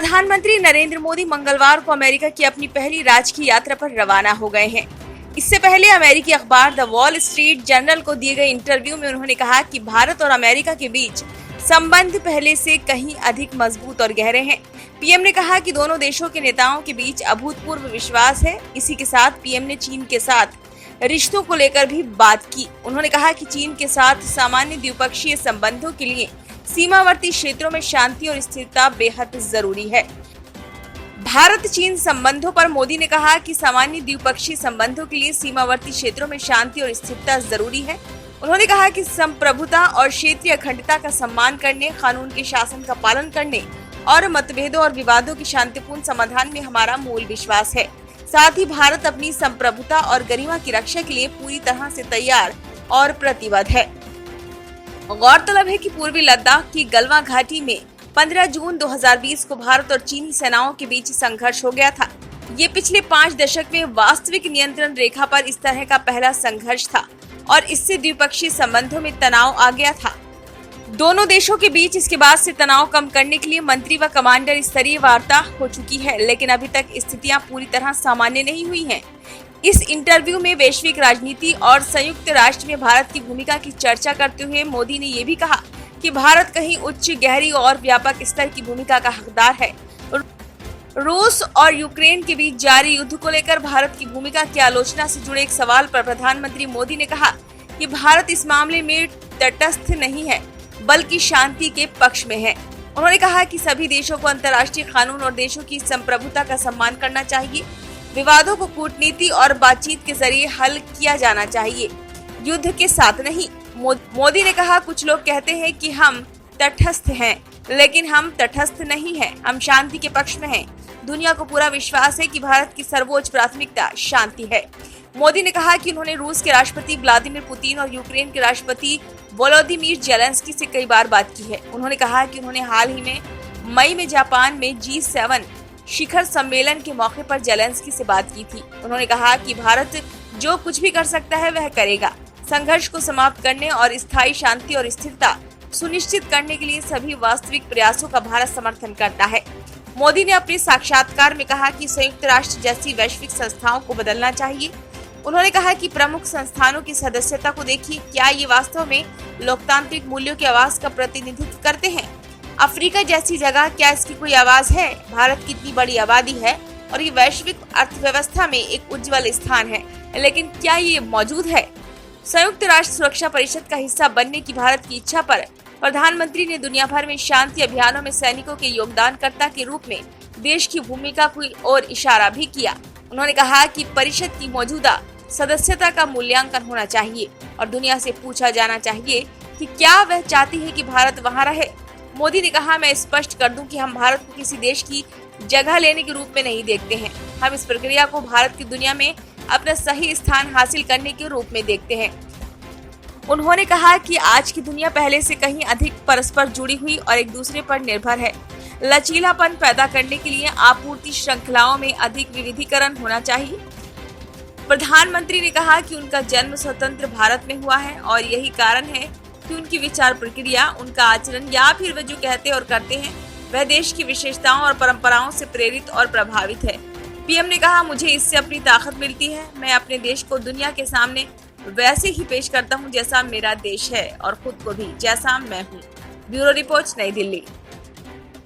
प्रधानमंत्री नरेंद्र मोदी मंगलवार को अमेरिका की अपनी पहली राजकीय यात्रा पर रवाना हो गए हैं। इससे पहले अमेरिकी अखबार द वॉल स्ट्रीट जर्नल को दिए गए इंटरव्यू में उन्होंने कहा कि भारत और अमेरिका के बीच संबंध पहले से कहीं अधिक मजबूत और गहरे हैं। पीएम ने कहा कि दोनों देशों के नेताओं के बीच अभूतपूर्व विश्वास है। इसी के साथ पीएम ने चीन के साथ रिश्तों को लेकर भी बात की। उन्होंने कहा कि चीन के साथ सामान्य द्विपक्षीय संबंधों के लिए सीमावर्ती क्षेत्रों में शांति और स्थिरता बेहद जरूरी है। भारत चीन संबंधों पर मोदी ने कहा कि सामान्य द्विपक्षीय संबंधों के लिए सीमावर्ती क्षेत्रों में शांति और स्थिरता जरूरी है। उन्होंने कहा कि संप्रभुता और क्षेत्रीय अखंडता का सम्मान करने, कानून के शासन का पालन करने और मतभेदों और विवादों के शांतिपूर्ण समाधान में हमारा मूल विश्वास है। साथ ही भारत अपनी संप्रभुता और गरिमा की रक्षा के लिए पूरी तरह से तैयार और प्रतिबद्ध है। गौरतलब है कि पूर्वी लद्दाख की गलवां घाटी में 15 जून 2020 को भारत और चीनी सेनाओं के बीच संघर्ष हो गया था। ये पिछले 5 दशक में वास्तविक नियंत्रण रेखा पर इस तरह का पहला संघर्ष था और इससे द्विपक्षीय संबंधों में तनाव आ गया था। दोनों देशों के बीच इसके बाद से तनाव कम करने के लिए मंत्री व कमांडर स्तरीय वार्ता हो चुकी है, लेकिन अभी तक स्थितियां पूरी तरह सामान्य नहीं हुई हैं। इस इंटरव्यू में वैश्विक राजनीति और संयुक्त राष्ट्र में भारत की भूमिका की चर्चा करते हुए मोदी ने ये भी कहा कि भारत कहीं उच्च, गहरी और व्यापक स्तर की भूमिका का हकदार है। रूस और यूक्रेन के बीच जारी युद्ध को लेकर भारत की भूमिका की आलोचना से जुड़े एक सवाल पर प्रधानमंत्री मोदी ने कहा कि भारत इस मामले में तटस्थ नहीं है, बल्कि शांति के पक्ष में है। उन्होंने कहा कि सभी देशों को अंतर्राष्ट्रीय कानून और देशों की संप्रभुता का सम्मान करना चाहिए। विवादों को कूटनीति और बातचीत के जरिए हल किया जाना चाहिए, युद्ध के साथ नहीं। मोदी ने कहा, कुछ लोग कहते हैं कि हम तटस्थ हैं, लेकिन हम तटस्थ नहीं हैं, हम शांति के पक्ष में हैं। दुनिया को पूरा विश्वास है कि भारत की सर्वोच्च प्राथमिकता शांति है। मोदी ने कहा कि उन्होंने रूस के राष्ट्रपति व्लादिमीर पुतिन और यूक्रेन के राष्ट्रपति वोलोदिमीर जेलेंस्की से कई बार बात की है। उन्होंने कहा कि उन्होंने हाल ही में मई में जापान में G7 शिखर सम्मेलन के मौके पर जेलेंस्की से बात की थी। उन्होंने कहा कि भारत जो कुछ भी कर सकता है वह करेगा। संघर्ष को समाप्त करने और स्थायी शांति और स्थिरता सुनिश्चित करने के लिए सभी वास्तविक प्रयासों का भारत समर्थन करता है। मोदी ने अपने साक्षात्कार में कहा कि संयुक्त राष्ट्र जैसी वैश्विक संस्थाओं को बदलना चाहिए। उन्होंने कहा कि प्रमुख संस्थानों की सदस्यता को देखिए, क्या ये वास्तव में लोकतांत्रिक मूल्यों की आवाज का प्रतिनिधित्व करते हैं? अफ्रीका जैसी जगह, क्या इसकी कोई आवाज है? भारत की इतनी बड़ी आबादी है और ये वैश्विक अर्थव्यवस्था में एक उज्जवल स्थान है, लेकिन क्या ये मौजूद है? संयुक्त राष्ट्र सुरक्षा परिषद का हिस्सा बनने की भारत की इच्छा पर प्रधानमंत्री ने दुनिया भर में शांति अभियानों में सैनिकों के योगदानकर्ता के रूप में देश की भूमिका की ओर इशारा भी किया। उन्होंने कहा कि परिषद की मौजूदा सदस्यता का मूल्यांकन होना चाहिए और दुनिया से पूछा जाना चाहिए कि क्या वह चाहती है कि भारत वहां रहे। मोदी ने कहा, मैं स्पष्ट कर दूं कि हम भारत को किसी देश की जगह लेने के रूप में नहीं देखते हैं। हम इस प्रक्रिया को भारत की दुनिया में अपना सही स्थान हासिल करने के रूप में देखते हैं। उन्होंने कहा कि आज की दुनिया पहले से कहीं अधिक परस्पर जुड़ी हुई और एक दूसरे पर निर्भर है। लचीलापन पैदा करने के लिए आपूर्ति श्रृंखलाओं में अधिक विविधीकरण होना चाहिए। प्रधानमंत्री ने कहा कि उनका जन्म स्वतंत्र भारत में हुआ है और यही कारण है कि उनकी विचार प्रक्रिया, उनका आचरण या फिर वे जो कहते और करते हैं वह देश की विशेषताओं और परंपराओं से प्रेरित और प्रभावित है। पीएम ने कहा, मुझे इससे अपनी ताकत मिलती है। मैं अपने देश को दुनिया के सामने वैसे ही पेश करता हूं जैसा मेरा देश है और खुद को भी जैसा मैं हूं। ब्यूरो रिपोर्ट, नई दिल्ली।